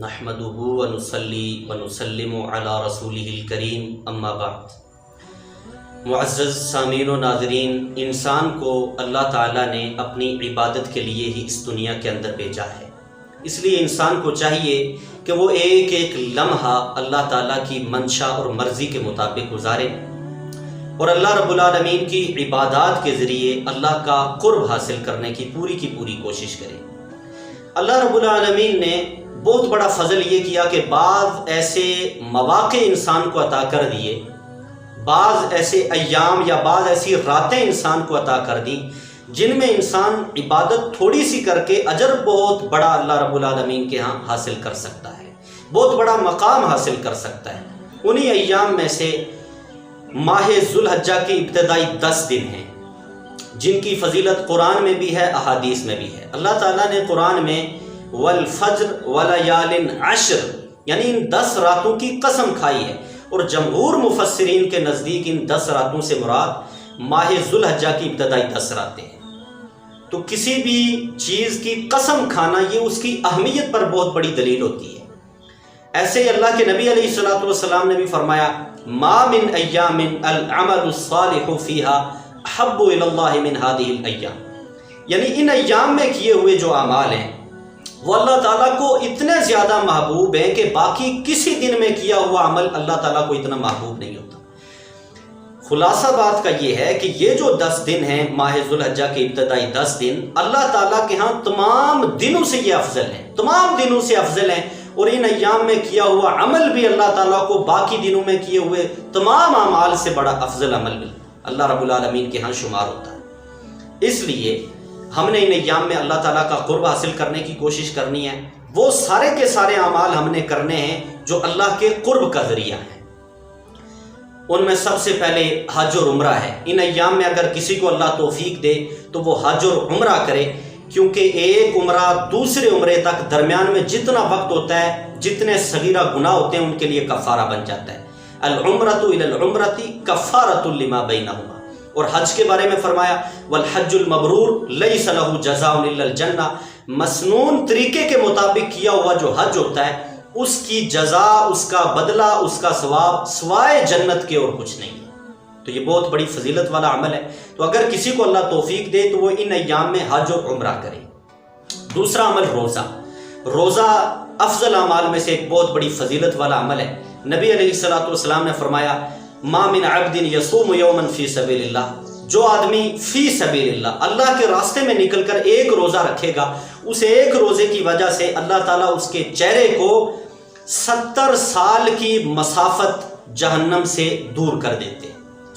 نحمدہ ونصلی ونسلم علی رسولہ الکریم اما بعد۔ معزز سامعین و ناظرین، انسان کو اللہ تعالیٰ نے اپنی عبادت کے لیے ہی اس دنیا کے اندر بھیجا ہے۔ اس لیے انسان کو چاہیے کہ وہ ایک ایک لمحہ اللہ تعالیٰ کی منشا اور مرضی کے مطابق گزارے اور اللہ رب العالمین کی عبادات کے ذریعے اللہ کا قرب حاصل کرنے کی پوری کوشش کرے۔ اللہ رب العالمین نے بہت بڑا فضل یہ کیا کہ بعض ایسے مواقع انسان کو عطا کر دیے، بعض ایسے ایام یا بعض ایسی راتیں انسان کو عطا کر دی جن میں انسان عبادت تھوڑی سی کر کے اجر بہت بڑا اللہ رب العالمین کے ہاں حاصل کر سکتا ہے، بہت بڑا مقام حاصل کر سکتا ہے۔ انہی ایام میں سے ماہ ذوالحجہ کے ابتدائی 10 دن ہیں جن کی فضیلت قرآن میں بھی ہے، احادیث میں بھی ہے۔ اللہ تعالیٰ نے قرآن میں والفجر ولیال عشر یعنی ان 10 راتوں کی قسم کھائی ہے، اور جمہور مفسرین کے نزدیک ان 10 راتوں سے مراد ماہ ذوالحجہ کی ابتدائی 10 راتیں ہیں۔ تو کسی بھی چیز کی قسم کھانا یہ اس کی اہمیت پر بہت بڑی دلیل ہوتی ہے۔ ایسے ہی اللہ کے نبی علیہ الصلوۃ والسلام نے بھی فرمایا ما من ایام العمل الصالح فیہا احب الی اللہ من ہذہ الایام، یعنی ان ایام میں کیے ہوئے جو اعمال ہیں وہ اللہ تعالیٰ کو اتنے زیادہ محبوب ہیں کہ باقی کسی دن میں کیا ہوا عمل اللہ تعالیٰ کو اتنا محبوب نہیں ہوتا۔ خلاصہ بات کا یہ ہے کہ یہ جو 10 دن ہیں ماہ ذوالحجہ کے ابتدائی 10 دن اللہ تعالیٰ کے ہاں تمام دنوں سے یہ افضل ہیں، تمام دنوں سے افضل ہیں، اور ان ایام میں کیا ہوا عمل بھی اللہ تعالیٰ کو باقی دنوں میں کیے ہوئے تمام اعمال سے بڑا افضل عمل بھی اللہ رب العالمین کے ہاں شمار ہوتا ہے۔ اس لیے ہم نے ان ایام میں اللہ تعالیٰ کا قرب حاصل کرنے کی کوشش کرنی ہے۔ وہ سارے کے سارے اعمال ہم نے کرنے ہیں جو اللہ کے قرب کا ذریعہ ہیں۔ ان میں سب سے پہلے حج اور عمرہ ہے۔ ان ایام میں اگر کسی کو اللہ توفیق دے تو وہ حج اور عمرہ کرے، کیونکہ ایک عمرہ دوسرے عمرے تک درمیان میں جتنا وقت ہوتا ہے، جتنے صغیرہ گناہ ہوتے ہیں ان کے لیے کفارہ بن جاتا ہے۔ العمرۃ الی العمرۃ کفارۃ لما بینہما۔ اور حج کے بارے میں فرمایا والحج المبرور لیس لہ جزاء الا الجنہ، مسنون طریقے کے مطابق کیا ہوا جو حج ہوتا ہے اس کی جزا، اس کا بدلہ، اس کا ثواب سوائے جنت کے اور کچھ نہیں ہے۔ تو یہ بہت بڑی فضیلت والا عمل ہے۔ تو اگر کسی کو اللہ توفیق دے تو وہ ان ایام میں حج اور عمرہ کرے۔ دوسرا عمل روزہ۔ روزہ افضل اعمال میں سے ایک بہت بڑی فضیلت والا عمل ہے۔ نبی علیہ الصلوۃ والسلام نے فرمایا ما من عبد یصوم یوما فی سبیل اللہ، جو آدمی فی سبیل اللہ اللہ کے راستے میں نکل کر ایک روزہ رکھے گا، اس ایک روزے کی وجہ سے اللہ تعالیٰ اس کے چہرے کو 70 سال کی مسافت جہنم سے دور کر دیتے۔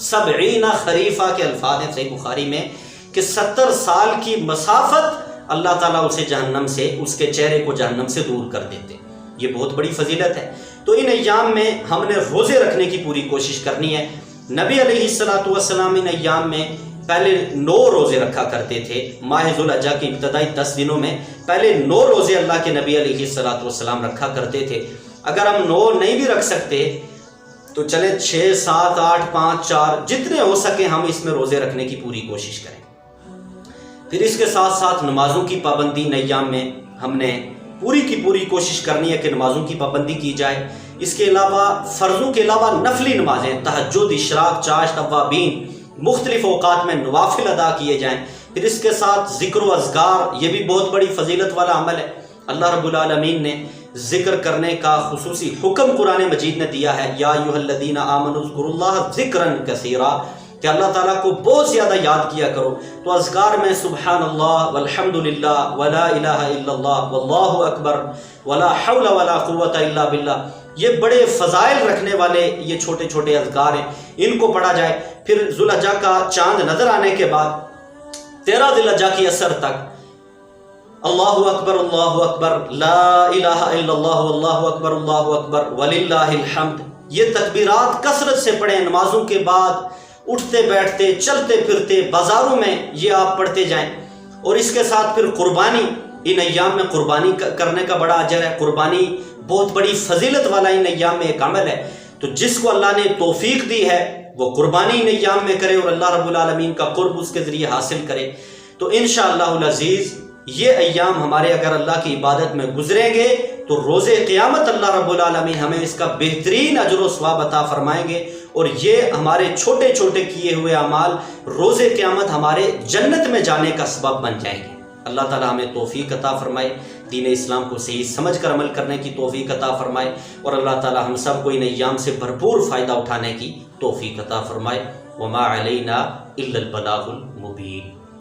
70 خریفہ کے الفاظ ہیں صحیح بخاری میں کہ 70 سال کی مسافت اللہ تعالیٰ اسے جہنم سے، اس کے چہرے کو جہنم سے دور کر دیتے۔ یہ بہت بڑی فضیلت ہے۔ تو ان ایام میں ہم نے روزے رکھنے کی پوری کوشش کرنی ہے۔ نبی علیہ الصلوۃ والسلام ان ایام میں پہلے 9 روزے رکھا کرتے تھے۔ ماہ ذوالحجہ کی ابتدائی 10 دنوں میں پہلے 9 روزے اللہ کے نبی علیہ الصلوۃ والسلام رکھا کرتے تھے۔ اگر ہم 9 نہیں بھی رکھ سکتے تو چلے 6 7 8 5 4 جتنے ہو سکے ہم اس میں روزے رکھنے کی پوری کوشش کریں۔ پھر اس کے ساتھ ساتھ نمازوں کی پابندی ان ایام میں ہم نے پوری کی پوری کوشش کرنی ہے کہ نمازوں کی پابندی کی جائے۔ اس کے علاوہ فرضوں کے علاوہ نفلی نمازیں، تہجد، اشراق، چاشت، اوابین، مختلف اوقات میں نوافل ادا کیے جائیں۔ پھر اس کے ساتھ ذکر و اذکار، یہ بھی بہت بڑی فضیلت والا عمل ہے۔ اللہ رب العالمین نے ذکر کرنے کا خصوصی حکم قرآن مجید نے دیا ہے، یا ایھا الذین آمنوا اذکروا اللہ ذکرا کثیرا، کہ اللہ تعالیٰ کو بہت زیادہ یاد کیا کرو۔ تو اذکار میں سبحان اللہ والحمد للہ ولا الہ الا اللہ واللہ اکبر ولا حول ولا قوت الا باللہ، یہ بڑے فضائل رکھنے والے یہ چھوٹے چھوٹے اذکار ہیں، ان کو پڑھا جائے۔ پھر ذوالحجہ کا چاند نظر آنے کے بعد 13 ذوالحجہ کی عصر تک اللہ اکبر لا الہ الا اللہ واللہ اکبر وللہ الحمد، یہ تکبیرات کثرت سے پڑھیں۔ نمازوں کے بعد اٹھتے بیٹھتے چلتے پھرتے بازاروں میں یہ آپ پڑھتے جائیں۔ اور اس کے ساتھ پھر قربانی، ان ایام میں قربانی کرنے کا بڑا اجر ہے۔ قربانی بہت بڑی فضیلت والا ان ایام میں ایک عمل ہے۔ تو جس کو اللہ نے توفیق دی ہے وہ قربانی ان ایام میں کرے اور اللہ رب العالمین کا قرب اس کے ذریعے حاصل کرے۔ تو انشاءاللہ العزیز یہ ایام ہمارے اگر اللہ کی عبادت میں گزریں گے تو روز قیامت اللہ رب العالمین ہمیں اس کا بہترین اجر و ثواب عطا فرمائیں گے، اور یہ ہمارے چھوٹے چھوٹے کیے ہوئے اعمال روز قیامت ہمارے جنت میں جانے کا سبب بن جائیں گے۔ اللہ تعالی ہمیں توفیق عطا فرمائے، دین اسلام کو صحیح سمجھ کر عمل کرنے کی توفیق عطا فرمائے، اور اللہ تعالی ہم سب کو ان ایام سے بھرپور فائدہ اٹھانے کی توفیق عطا فرمائے۔ وما علینا الا البلاغ المبین۔